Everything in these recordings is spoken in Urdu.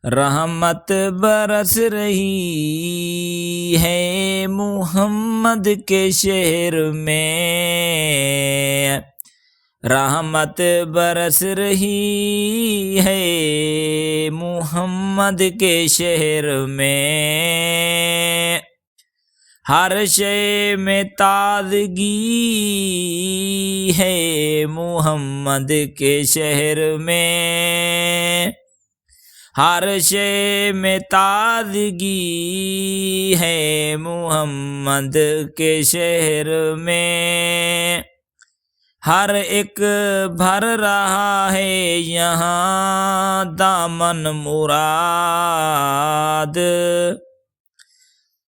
رحمت برس رہی ہے محمد کے شہر میں، رحمت برس رہی ہے محمد کے شہر میں، ہر شے میں تازگی ہے محمد کے شہر میں، ہر شے میں تازگی ہے محمد کے شہر میں، ہر ایک بھر رہا ہے یہاں دامن مراد،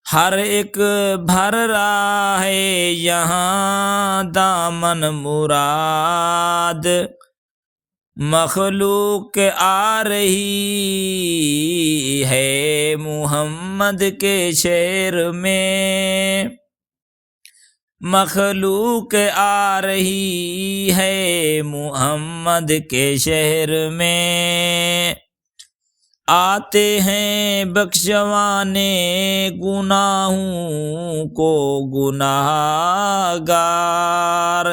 ہر ایک بھر رہا ہے یہاں دامن مراد، مخلوق آ رہی ہے محمد کے شہر میں، مخلوق آ رہی ہے محمد کے شہر میں، آتے ہیں بخشوانے گناہوں کو گناہ گار،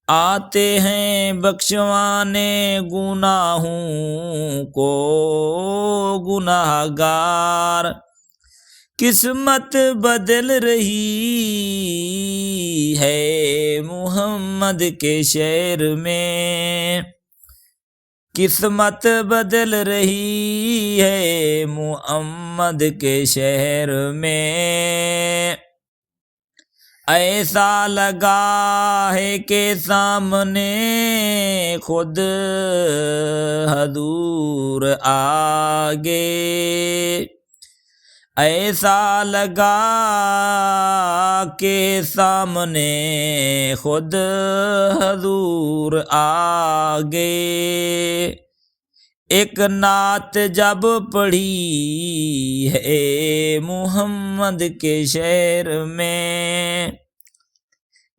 آتے ہیں بخشوانے گناہوں کو گناہ گار، قسمت بدل رہی ہے محمد کے شہر میں، قسمت بدل رہی ہے محمد کے شہر میں، ایسا لگا ہے کہ سامنے خود حضور آگے، ایسا لگا کہ سامنے خود حضور آگے، ایک نعت جب پڑھی ہے محمد کے شہر میں،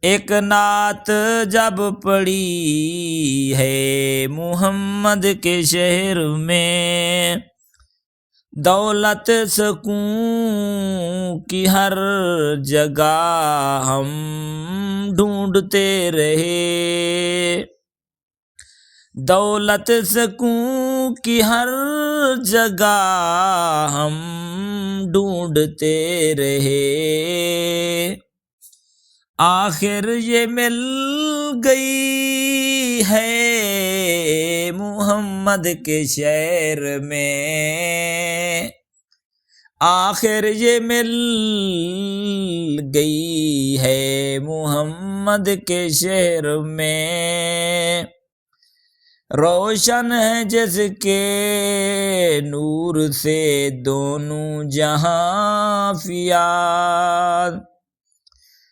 ایک نعت جب پڑھی ہے محمد کے شہر میں، دولت سکون کی ہر جگہ ہم ڈھونڈتے رہے، دولت سکون کی ہر جگہ ہم ڈھونڈتے رہے، آخر یہ مل گئی ہے محمد کے شہر میں، آخر یہ مل گئی ہے محمد کے شہر میں، روشن ہے جس کے نور سے دونوں جہاں فیاض،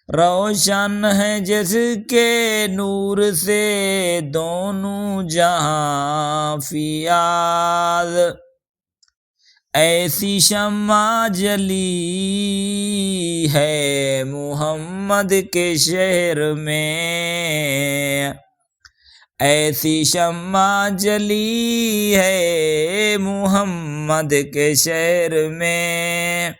روشن ہے جس کے نور سے دونوں جہاں فیاض، ایسی شمع جلی ہے محمد کے شہر میں، ایسی شمع جلی ہے محمد کے شہر میں،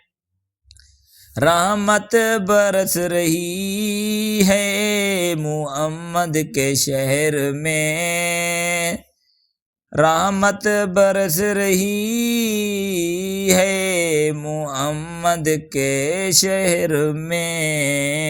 رحمت برس رہی ہے محمد کے شہر میں، رحمت برس رہی ہے محمد کے شہر میں۔